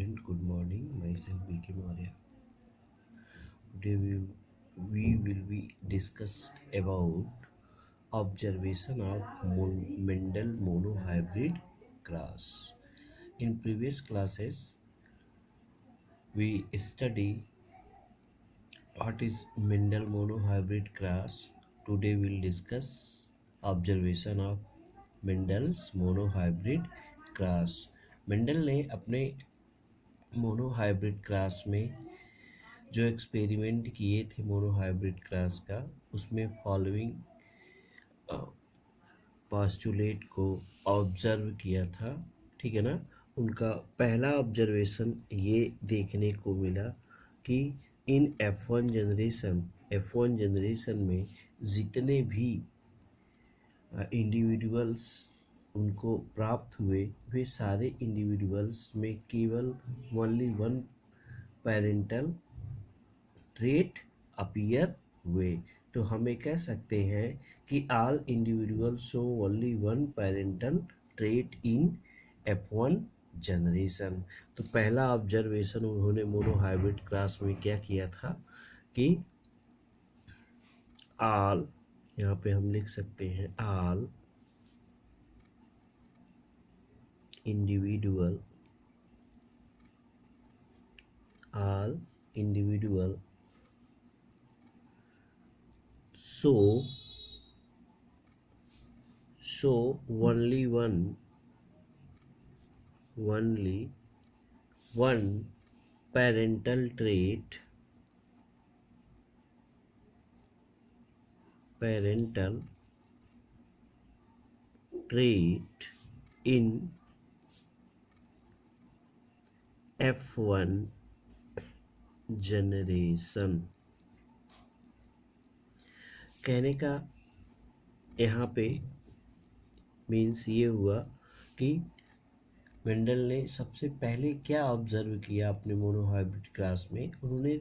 student, good morning. Myself B.K. Maurya. Today we will be discussed about observation of Mendel monohybrid cross. In previous classes, we study what is Mendel monohybrid cross. Today we'll discuss observation of Mendel's monohybrid cross. Mendel ने अपने monohybrid cross में जो experiment किए थे monohybrid cross का, उसमें following postulate को observe किया था। ठीक है ना। उनका पहला ऑब्जर्वेशन ये देखने को मिला कि इन F1 जनरेशन में जितने भी इंडिविजुअल्स उनको प्राप्त हुए, वे सारे इंडिविजुअल्स में केवल only one parental trait appear हुए। तो हमें कह सकते हैं कि all individuals show only one parental trait इन F1 जनरेशन। तो पहला ऑब्जर्वेशन उन्होंने मोनोहाइब्रिड क्रॉस में क्या किया था कि ऑल, यहाँ पे हम लिख सकते हैं all individual show only one parental trait in F1 generation. कहने का यहाँ पे मीन्स ये हुआ कि मेंडल ने सबसे पहले क्या ऑब्जर्व किया अपने मोनोहाइब्रिड क्लास में। उन्होंने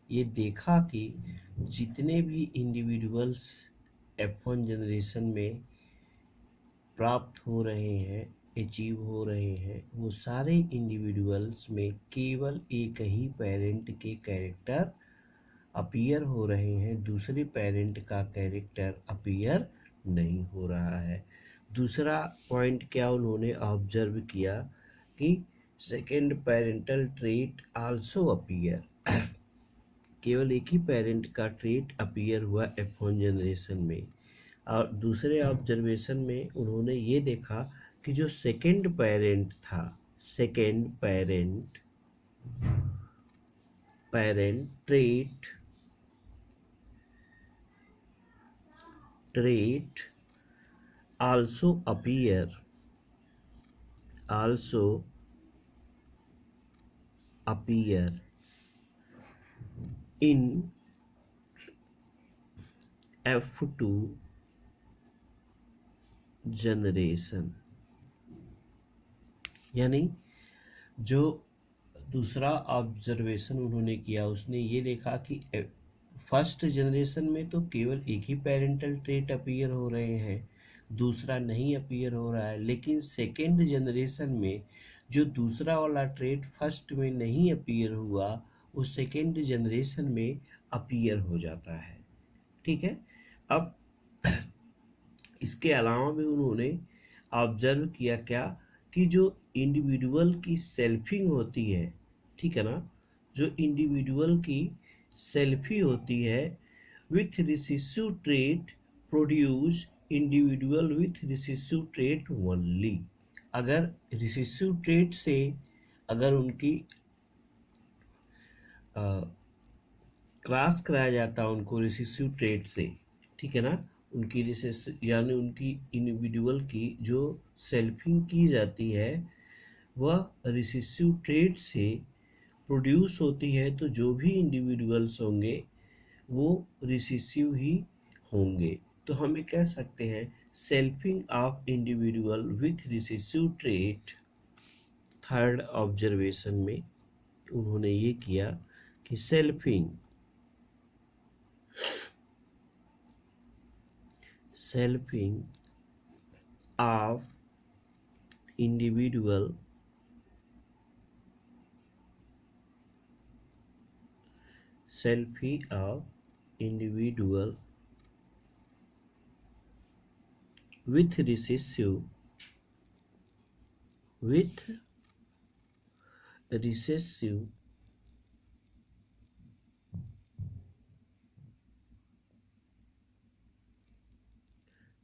ये देखा कि जितने भी इंडिविजुअल्स F1 जनरेशन में प्राप्त हो रहे हैं, अचीव हो रहे हैं, वो सारे इंडिविजुअल्स में केवल एक ही पेरेंट के कैरेक्टर अपीयर हो रहे हैं, दूसरे पेरेंट का कैरेक्टर अपीयर नहीं हो रहा है। दूसरा पॉइंट क्या उन्होंने ऑब्जर्व किया कि second parental trait also appear, केवल एक ही पेरेंट का ट्रेट अपीयर हुआ F1 जनरेशन में। और दूसरे ऑब्जर्वेशन में उन्होंने ये देखा कि जो सेकेंड पेरेंट था, second parent trait also appear in F2 generation. यानी जो दूसरा ऑब्जर्वेशन उन्होंने किया, उसने ये देखा कि फर्स्ट जनरेशन में तो केवल एक ही पेरेंटल ट्रेट अपीयर हो रहे हैं, दूसरा नहीं अपीयर हो रहा है, लेकिन सेकेंड जनरेशन में जो दूसरा वाला ट्रेट फर्स्ट में नहीं अपीयर हुआ, वो सेकेंड जनरेशन में अपीयर हो जाता है। ठीक है। अब इसके अलावा भी उन्होंने ऑब्जर्व किया क्या कि जो इंडिविजुअल की सेल्फिंग होती है, ठीक है ना, जो इंडिविजुअल की सेल्फी होती है with recessive trait produce individual with recessive trait only. अगर रिसेसिव ट्रेट से अगर उनकी क्रॉस कराया जाता है उनको रिसेसिव ट्रेट से, ठीक है ना, उनकी यानी उनकी इंडिविजुअल की जो सेल्फिंग की जाती है वह रिसेसिव ट्रेट से प्रोड्यूस होती है, तो जो भी इंडिविजुअल्स होंगे वो रिसेसिव ही होंगे। तो हमें कह सकते हैं selfing of individual with recessive trait. Third observation में उन्होंने ये किया कि selfing of individual selfie of individual with recessive with recessive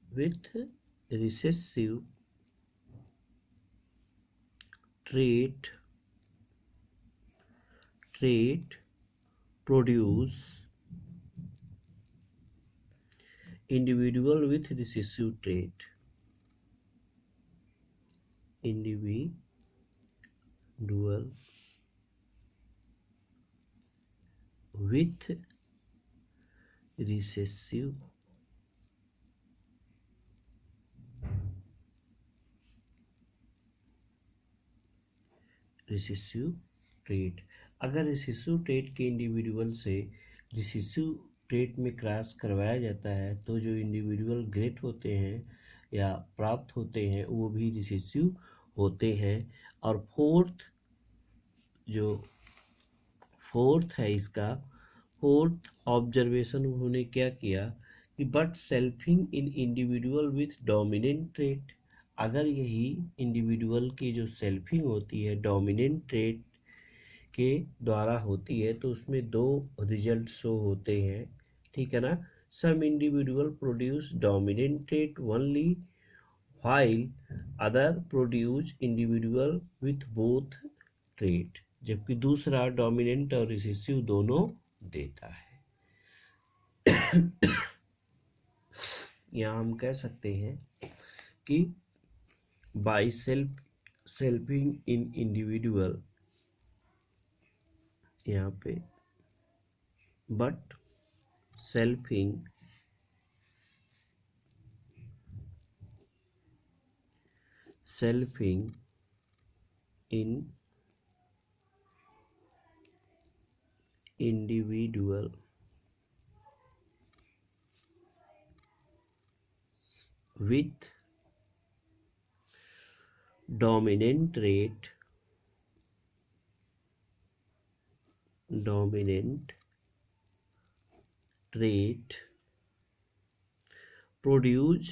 with recessive trait produce individual with recessive trait individual with recessive trait. अगर रिसेसिव ट्रेट के individual से recessive trait में cross करवाया जाता है तो जो इंडिविजुअल ग्रेट होते हैं या प्राप्त होते हैं वो भी रिसेसिव होते हैं। और फोर्थ है इसका फोर्थ ऑब्जर्वेशन उन्होंने क्या किया कि but selfing in individual with dominant trait, अगर यही इंडिविजुअल की जो सेल्फिंग होती है डोमिनेंट ट्रेट के द्वारा होती है तो उसमें दो रिजल्ट शो होते हैं, ठीक है ना। Some individual produce dominant trait only while other produce individual with both trait, जबकि दूसरा डोमिनेंट और रिसेसिव दोनों देता है। यहाँ हम कह सकते हैं कि बाई सेल्फिंग इन इंडिविजुअल, यहाँ पे but selfing in individual with dominant trait produce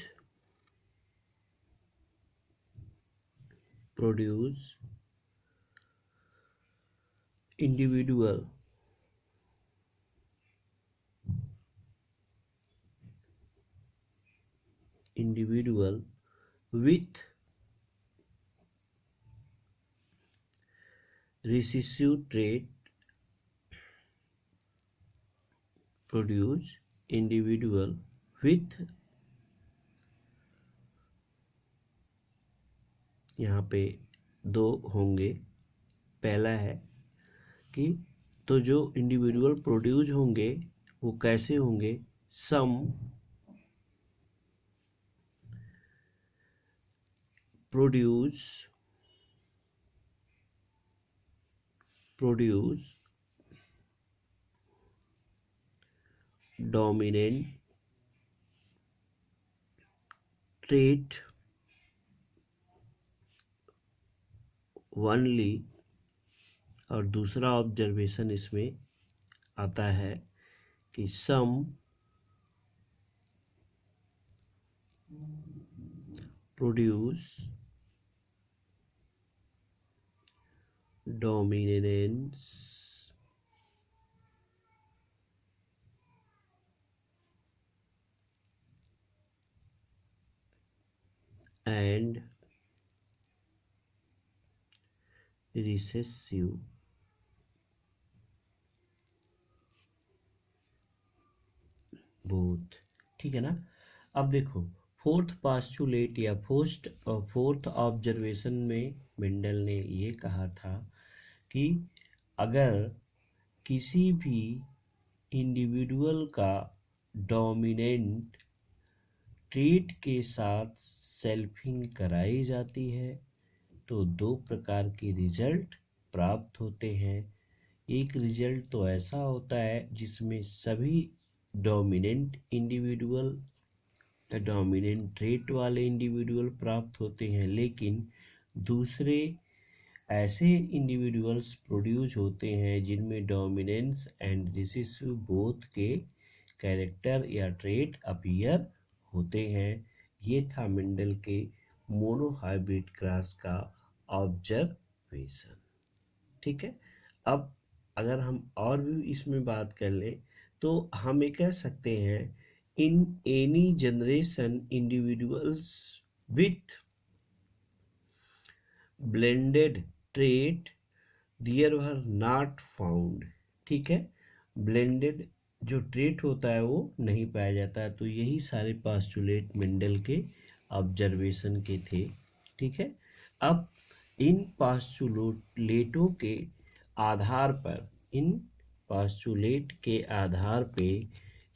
individual with recessive trait produce individual with, यहाँ पे दो होंगे। पहला है कि तो जो इंडिविजुअल प्रोड्यूस होंगे वो कैसे होंगे, सम produce dominant trait only, और दूसरा ऑब्जर्वेशन इसमें आता है कि some produce dominance and recessive both, ठीक है ना। अब देखो फोर्थ पास्चुलेट या फोर्थ ऑब्जर्वेशन में मेंडल ने ये कहा था कि अगर किसी भी इंडिविजुअल का डोमिनेंट ट्रेट के साथ सेल्फिंग कराई जाती है तो दो प्रकार के रिजल्ट प्राप्त होते हैं। एक रिजल्ट तो ऐसा होता है जिसमें सभी डोमिनेंट इंडिविजुअल या डोमिनेंट ट्रेट वाले इंडिविजुअल प्राप्त होते हैं, लेकिन दूसरे ऐसे इंडिविजुअल्स प्रोड्यूस होते हैं जिनमें डोमिनेंस एंड रिसेसिव बोथ के कैरेक्टर या ट्रेट अपीयर होते हैं। ये था मेंडल के मोनोहाइब्रिड क्रॉस का ऑब्जर्वेशन। ठीक है। अब अगर हम और भी इसमें बात कर लें तो हम ये कह सकते हैं in any generation individuals with blended trait there were not found. ठीक है। ब्लेंडेड जो ट्रेट होता है वो नहीं पाया जाता है। तो यही सारे पास्टुलेट मेंडल के ऑब्जर्वेशन के थे। ठीक है। अब इन पास्टुलेटों के आधार पर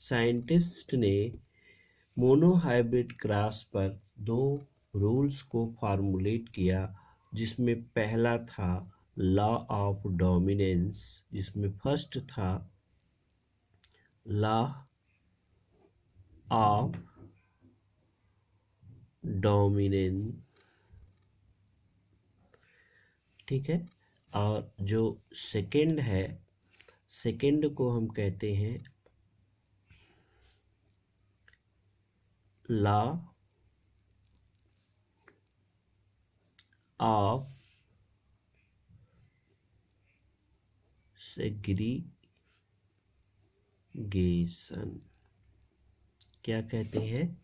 साइंटिस्ट ने मोनोहाइब्रिड क्रॉस पर दो रूल्स को फार्मूलेट किया, जिसमें पहला था लॉ ऑफ डोमिनेंस, जिसमें फर्स्ट था लॉ ऑफ डोमिनेंस। ठीक है। और जो सेकंड है, सेकंड को हम कहते हैं लॉ ऑफ सेग्रीगेशन। क्या कहते हैं?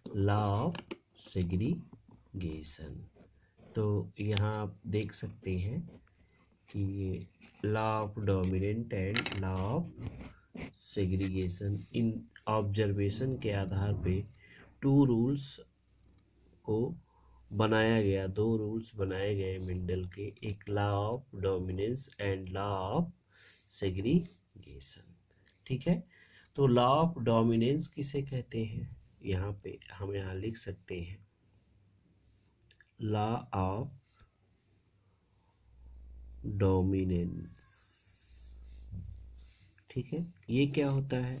Law of segregation. तो यहाँ आप देख सकते हैं कि ये law of dominant and law of segregation, in observation के आधार पे टू रूल्स को बनाया गया, दो रूल्स बनाए गए मेंडल के, एक law of dominance and law of segregation. ठीक है। तो लॉ ऑफ डोमिनेंस किसे कहते हैं? यहाँ पे हम यहाँ लिख सकते हैं लॉ ऑफ डोमिनेंस। ठीक है। ये क्या होता है?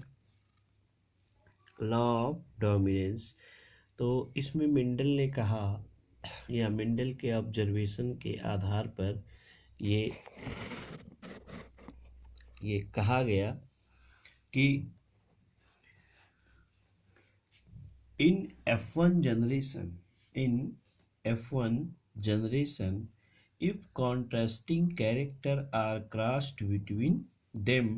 Law of dominance. तो इसमें मेंडल ने कहा, या मेंडल के ऑब्जर्वेशन के आधार पर ये कहा गया कि in F1 generation, if contrasting character are crossed between them,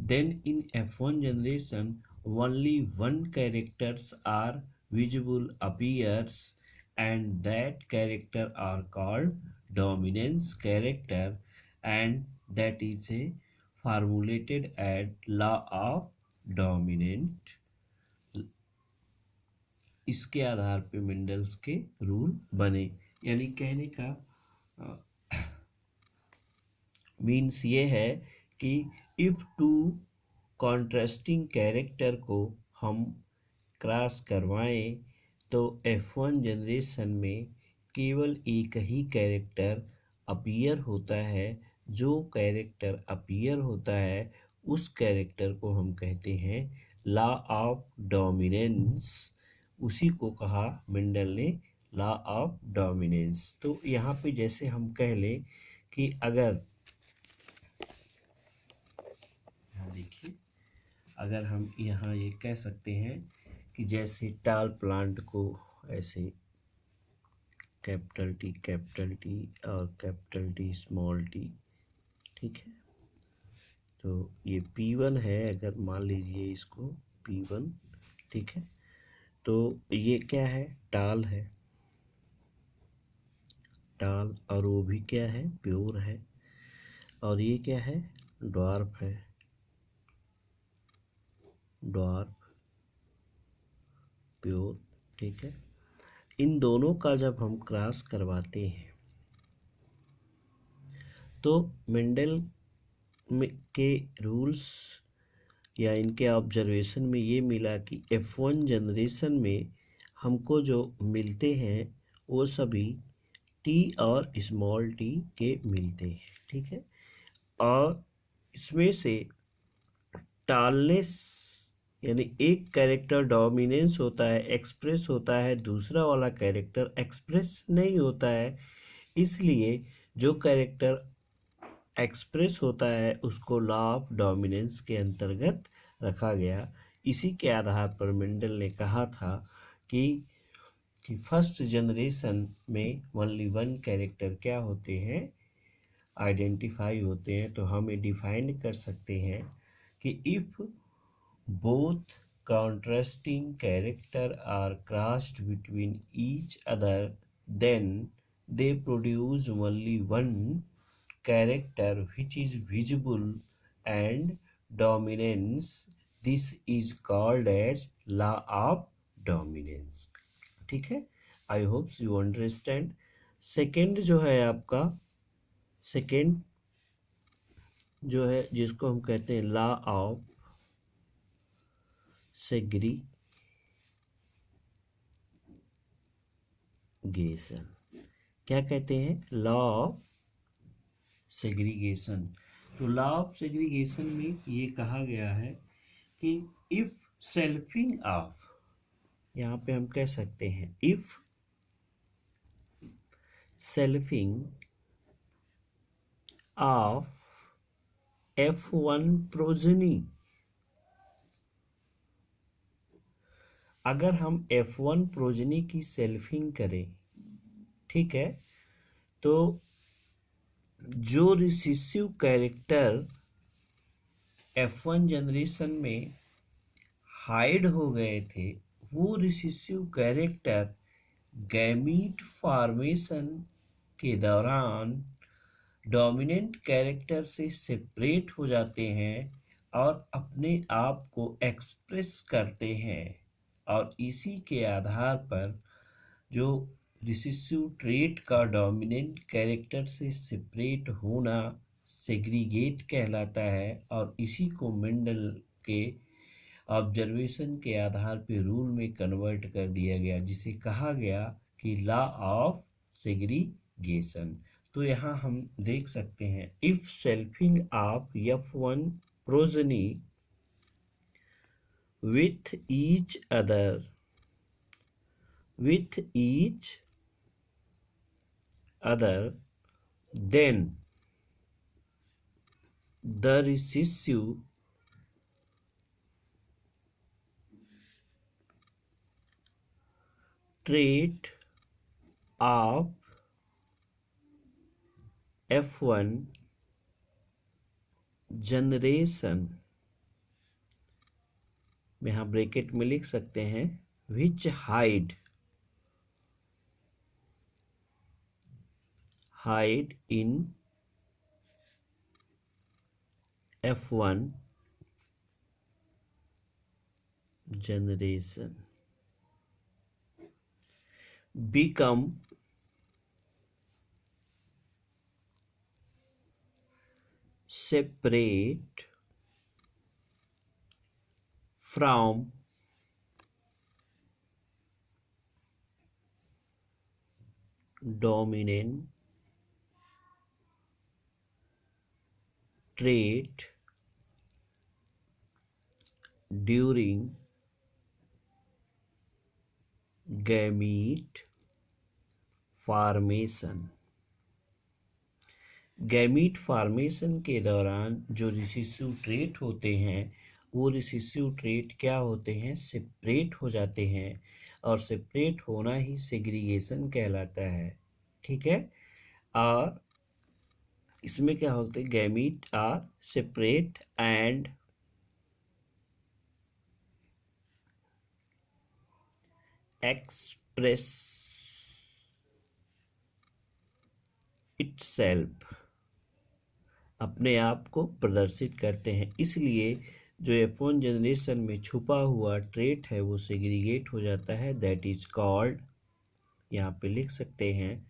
then in F1 generation only one characters are visible appears, and that character are called dominance character, and that is a formulated as law of dominant। इसके आधार पे Mendel's के rule बने। यानी कहने का means ये है कि इफ टू कॉन्ट्रास्टिंग कैरेक्टर को हम क्रॉस करवाएं तो F1 जनरेशन में केवल एक ही कैरेक्टर अपीयर होता है। जो कैरेक्टर अपीयर होता है उस कैरेक्टर को हम कहते हैं लॉ ऑफ डोमिनेंस। उसी को कहा मेंडल ने लॉ ऑफ डोमिनेंस। तो यहाँ पे जैसे हम कह लें कि अगर यहाँ देखिए, अगर हम यहाँ ये कह सकते हैं कि जैसे टाल प्लांट को ऐसे कैपिटल टी और कैपिटल टी स्मॉल टी। ठीक है। तो ये P1 है, अगर मान लीजिए इसको P1। ठीक है। तो ये क्या है? टाल है, टाल। और वो भी क्या है? प्योर है। और ये क्या है? ड्वार्फ है, ड्वार्फ प्योर। ठीक है। इन दोनों का जब हम क्रॉस करवाते हैं तो मेंडल के रूल्स या इनके ऑब्जर्वेशन में ये मिला कि F1 जनरेशन में हमको जो मिलते हैं वो सभी टी और स्मॉल टी के मिलते हैं। ठीक है। और इसमें से टालनेस यानी एक कैरेक्टर डोमिनेंस होता है, एक्सप्रेस होता है, दूसरा वाला कैरेक्टर एक्सप्रेस नहीं होता है। इसलिए जो कैरेक्टर एक्सप्रेस होता है उसको लॉ ऑफ डोमिनेंस के अंतर्गत रखा गया। इसी के आधार पर मेंडल ने कहा था कि फर्स्ट जनरेशन में ओनली वन कैरेक्टर क्या होते हैं, आइडेंटिफाई होते हैं। तो हम ये डिफाइन कर सकते हैं कि if both contrasting character are crossed between each other, then they produce only one character which is visible and dominance. This is called as law of dominance। ठीक है, I hope you understand. Second जो है आपका, second जो है जिसको हम कहते हैं लॉ ऑफ सेग्रीगेशन। क्या कहते हैं? Law of segregation. तो लॉ ऑफ सेग्रीगेशन में ये कहा गया है कि इफ सेल्फिंग ऑफ, यहाँ पे हम कह सकते हैं if selfing of F1 progeny, अगर हम F1 प्रोजनी की सेल्फिंग करें, ठीक है, तो जो रिसेसिव कैरेक्टर F1 जनरेशन में हाइड हो गए थे, वो रिसेसिव कैरेक्टर गैमीट फॉर्मेशन के दौरान डोमिनेंट कैरेक्टर से सेपरेट हो जाते हैं और अपने आप को एक्सप्रेस करते हैं। और इसी के आधार पर जो रिसेसिव ट्रेट का डोमिनेंट कैरेक्टर से सेपरेट होना सेग्रीगेट कहलाता है। और इसी को मेंडल के ऑब्जर्वेशन के आधार पर रूल में कन्वर्ट कर दिया गया, जिसे कहा गया कि लॉ ऑफ सेग्रीगेशन। तो यहाँ हम देख सकते हैं if selfing of F1 progeny with each other, then the recessive trait of F1 generation में यहाँ ब्रैकेट में लिख सकते हैं which hide in F1 generation become separate from dominant trait during gamete formation. Gamete formation के दौरान जो recessive trait होते हैं, वो रिसेसिव ट्रेट क्या होते हैं? सेपरेट हो जाते हैं। और सेपरेट होना ही सेग्रीगेशन कहलाता है। ठीक है, और इसमें क्या होते हैं? Gamete are separate and express itself, अपने आप को प्रदर्शित करते हैं। इसलिए जो F1 जनरेशन में छुपा हुआ ट्रेट है वो सेग्रीगेट हो जाता है। दैट इज कॉल्ड, यहाँ पे लिख सकते हैं,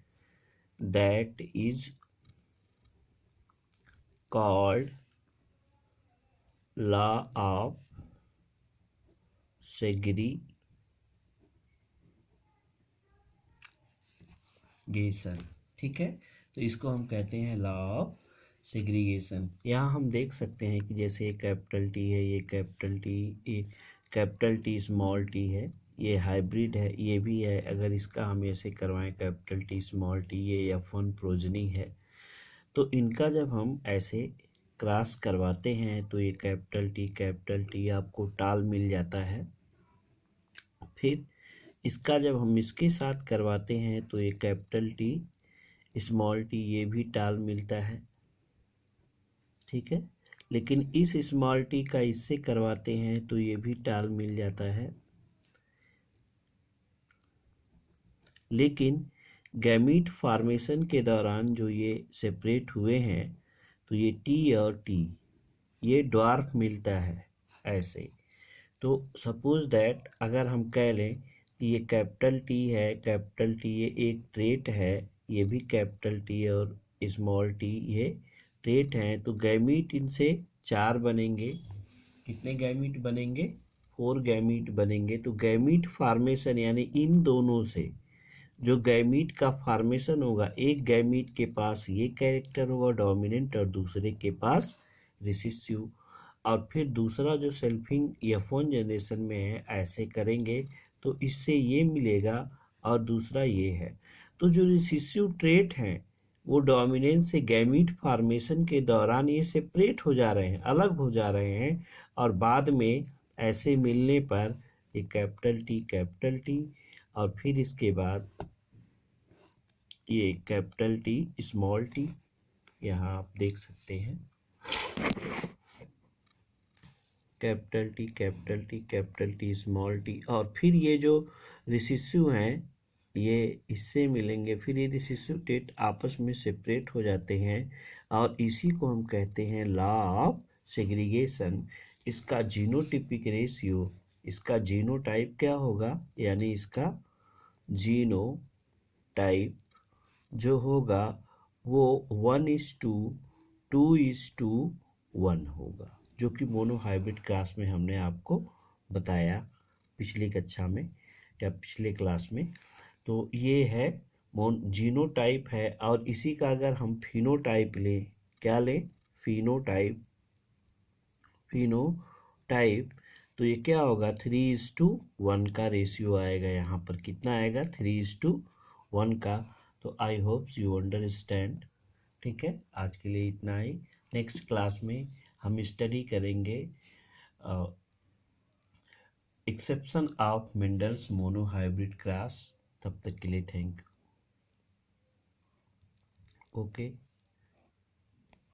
that is called law of segregation. ठीक है, तो इसको हम कहते हैं लॉ ऑफ सेग्रीगेशन। यहाँ हम देख सकते हैं कि जैसे ये कैपिटल टी है, ये कैपिटल टी, ये कैपिटल टी स्मॉल टी है, ये हाइब्रिड है, ये भी है। अगर इसका हम ऐसे करवाएं कैपिटल टी स्मॉल टी, ये F1 प्रोजनी है, तो इनका जब हम ऐसे क्रॉस करवाते हैं तो ये कैपिटल टी आपको टाल मिल जाता है। फिर इसका जब हम इसके साथ करवाते हैं तो ये कैपिटल टी स्मॉल टी ये भी टाल मिलता है, ठीक है। लेकिन इस स्मॉल टी का इससे करवाते हैं तो ये भी टाल मिल जाता है। लेकिन गैमीट फॉर्मेशन के दौरान जो ये सेपरेट हुए हैं तो ये टी और टी ये ड्वार्फ मिलता है ऐसे। तो सपोज दैट अगर हम कह लें कि ये कैपिटल टी है, कैपिटल टी ये एक ट्रेट है, ये भी कैपिटल टी और स्मॉल टी ये ट्रेट हैं, तो गैमीट इनसे 4 बनेंगे। कितने गैमीट बनेंगे? 4 गैमीट बनेंगे। तो गैमीट फार्मेशन यानी इन दोनों से जो गैमीट का फार्मेशन होगा, एक गैमीट के पास ये कैरेक्टर होगा डोमिनेंट और दूसरे के पास रिसेसिव, और फिर दूसरा जो सेल्फिंग F1 जनरेशन में है ऐसे करेंगे तो इससे ये मिलेगा और दूसरा ये है। तो जो रिसेसिव ट्रेट हैं वो डोमिनेंट से गैमीट फार्मेशन के दौरान ये सेपरेट हो जा रहे हैं, अलग हो जा रहे हैं, और बाद में ऐसे मिलने पर ये कैपिटल टी और फिर इसके बाद ये कैपिटल टी स्मॉल टी, यहाँ आप देख सकते हैं कैपिटल टी स्मॉल टी, और फिर ये जो रिसेसिव हैं ये इससे मिलेंगे, फिर ये रिसेसिव टेट आपस में सेपरेट हो जाते हैं और इसी को हम कहते हैं लॉ ऑफ सेग्रीगेशन। इसका जीनोटिपिक रेशियो, इसका जीनोटाइप क्या होगा, यानी इसका जीनोटाइप जो होगा वो 1:2:1 होगा, जो कि मोनोहाइब्रिड क्लास में हमने आपको बताया पिछली कक्षा में या पिछले क्लास में। तो ये है जीनोटाइप है, और इसी का अगर हम फिनोटाइप लें, क्या लें? फिनोटाइप तो ये क्या होगा? 3:1 का रेशियो आएगा। यहाँ पर कितना आएगा? 3:1 का। तो आई होप यू अंडरस्टैंड। ठीक है, आज के लिए इतना ही। नेक्स्ट क्लास में हम स्टडी करेंगे exception of Mendel's monohybrid cross. तब तक के लिए थैंक यू। ओके।